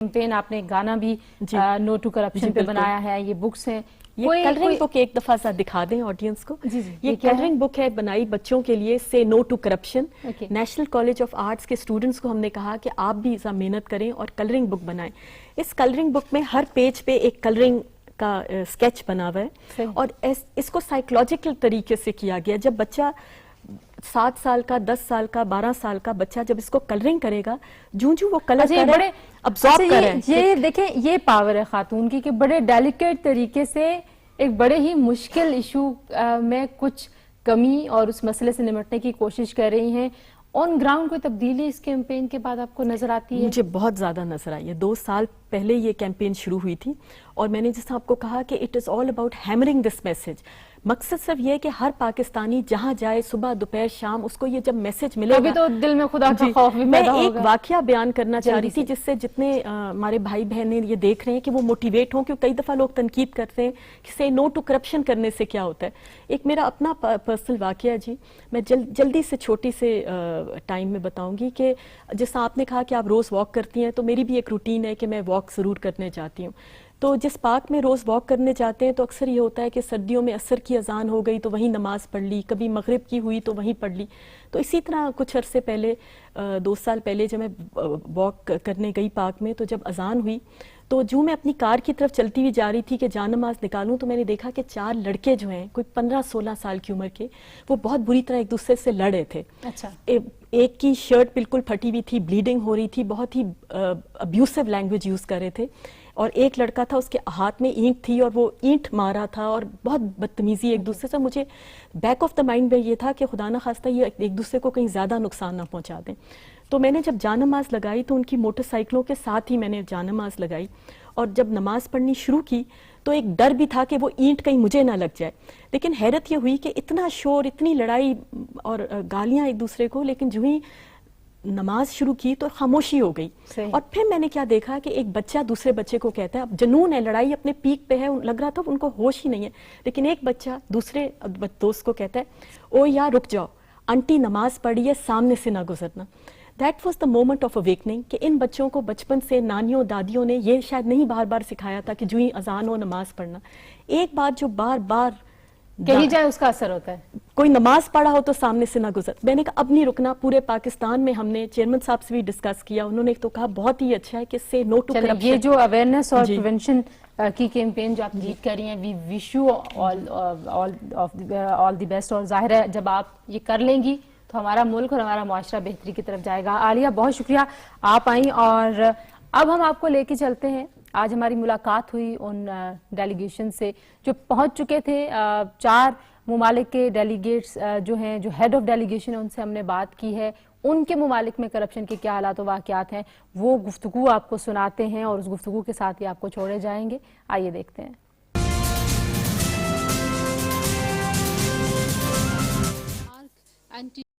Campaign آپ نے گانا بھی نو ٹو کرپشن پہ بنایا ہے، یہ بکس ہیں، یہ کلرنگ بک ایک دفعہ ذرا دکھا دیں آڈینس کو. یہ کلرنگ بک ہے بنائی بچوں کے لیے، say no to corruption. National College of Arts کے اسٹوڈنٹس کو ہم نے کہا کہ آپ بھی ذرا محنت کریں اور کلرنگ بک بنائیں. اس کلرنگ بک میں ہر پیج پہ ایک کلرنگ کا اسکیچ بنا ہوا ہے اور اس کو سائیکولوجیکل طریقے سے کیا گیا. جب بچہ 7 سال کا، 10 سال کا، 12 سال کا بچہ جب اس کو کلرنگ کرے گا، جوں وہ کلر ابزارب کرے. یہ دیکھیں، یہ پاور ہے خاتون کی کہ بڑے ڈیلیکیٹ طریقے سے ایک بڑے ہی مشکل ایشو میں کچھ کمی اور اس مسئلے سے نمٹنے کی کوشش کر رہی ہیں. آن گراؤنڈ کوئی تبدیلی اس کیمپین کے بعد آپ کو نظر آتی ہے؟ مجھے بہت زیادہ نظر آئی ہے. 2 سال پہلے یہ کیمپین شروع ہوئی تھی اور میں نے جیسا آپ کو کہا کہ it is all about hammering this message. مقصد صرف یہ کہ ہر پاکستانی جہاں جائے، صبح دوپہر شام، اس کو یہ جب میسج ملے ابھی تو دل میں خدا کا خوف بھی پیدا ہوگا. میں ایک واقعہ بیان کرنا چاہ رہی تھی جس سے جتنے ہمارے بھائی بہنیں یہ دیکھ رہے ہیں کہ وہ موٹیویٹ ہوں، کیونکہ کئی دفعہ لوگ تنقید کرتے ہیں کہ سے نو ٹو کرپشن کرنے سے کیا ہوتا ہے. ایک میرا اپنا پرسنل واقعہ جی، میں جلدی سے چھوٹی سے ٹائم میں بتاؤں گی کہ جیسا آپ نے کہا کہ آپ روز واک کرتی ہیں، تو میری بھی ایک روٹین ہے کہ میں واک ضرور کرنے جاتی ہوں. تو جس پارک میں روز واک کرنے جاتے ہیں تو اکثر یہ ہوتا ہے کہ سردیوں میں عصر کی اذان ہو گئی تو وہیں نماز پڑھ لی، کبھی مغرب کی ہوئی تو وہیں پڑھ لی. تو اسی طرح کچھ عرصے پہلے 2 سال پہلے جب میں واک کرنے گئی پارک میں، تو جب اذان ہوئی تو جو میں اپنی کار کی طرف چلتی ہوئی جا رہی تھی کہ جان نماز نکالوں، تو میں نے دیکھا کہ 4 لڑکے جو ہیں کوئی 15-16 سال کی عمر کے، وہ بہت بری طرح ایک دوسرے سے لڑ رہے تھے. اچھا. ایک کی شرٹ بالکل پھٹی ہوئی تھی، بلیڈنگ ہو رہی تھی، بہت ہی ابیوسو لینگویج یوز کر رہے تھے. اور ایک لڑکا تھا، اس کے ہاتھ میں اینٹ تھی اور وہ اینٹ مارا تھا اور بہت بدتمیزی ایک دوسرے سے. مجھے بیک آف دا مائنڈ میں یہ تھا کہ خدا نہ خواستہ یہ ایک دوسرے کو کہیں زیادہ نقصان نہ پہنچا دیں. تو میں نے جب جان نماز لگائی تو ان کی موٹر سائیکلوں کے ساتھ ہی میں نے جان نماز لگائی اور جب نماز پڑھنی شروع کی تو ایک ڈر بھی تھا کہ وہ اینٹ کہیں مجھے نہ لگ جائے. لیکن حیرت یہ ہوئی کہ اتنا شور، اتنی لڑائی اور گالیاں ایک دوسرے کو، لیکن جو ہی نماز شروع کی تو خاموشی ہو گئی. اور پھر میں نے کیا دیکھا کہ ایک بچہ دوسرے بچے کو کہتا ہے، اب جنون ہے، لڑائی اپنے پیک پہ ہے، لگ رہا تھا ان کو ہوش ہی نہیں ہے، لیکن ایک بچہ دوسرے دوست کو کہتا ہے، او یا رک جاؤ، آنٹی نماز پڑھی ہے، سامنے سے نہ گزرنا. That was the moment of awakening کہ ان بچوں کو بچپن سے نانیوں دادیوں نے یہ شاید نہیں بار بار سکھایا تھا کہ جو ہی اذان ہو نماز پڑھنا. ایک بات جو بار بار کہیں جائے اس کا اثر ہوتا ہے. کوئی نماز پڑھا ہو تو سامنے سے نہ گزر. میں نے کہا اب نہیں رکنا. پورے پاکستان میں ہم نے چیئرمین صاحب سے بھی ڈسکس کیا، انہوں نے تو کہا بہت ہی اچھا ہے کہ سے نو ٹو کرپشن. یہ جو اویئرنیس اور پریونشن کی کیمپین جو آپ لیڈ کر رہی ہیں، وی wish you all the best. اور ظاہر ہے جب آپ یہ کر لیں گی تو ہمارا ملک اور ہمارا معاشرہ بہتری کی طرف جائے گا. عالیہ، بہت شکریہ آپ آئیں. اور اب ہم آپ کو لے کے چلتے ہیں. آج ہماری ملاقات ہوئی ان ڈیلیگیشن سے جو پہنچ چکے تھے. 4 ممالک کے ڈیلیگیٹس جو ہیں، جو ہیڈ آف ڈیلیگیشن ہیں، ان سے ہم نے بات کی ہے. ان کے ممالک میں کرپشن کے کیا حالات و واقعات ہیں وہ گفتگو آپ کو سناتے ہیں اور اس گفتگو کے ساتھ ہی آپ کو چھوڑے جائیں گے. آئیے دیکھتے ہیں.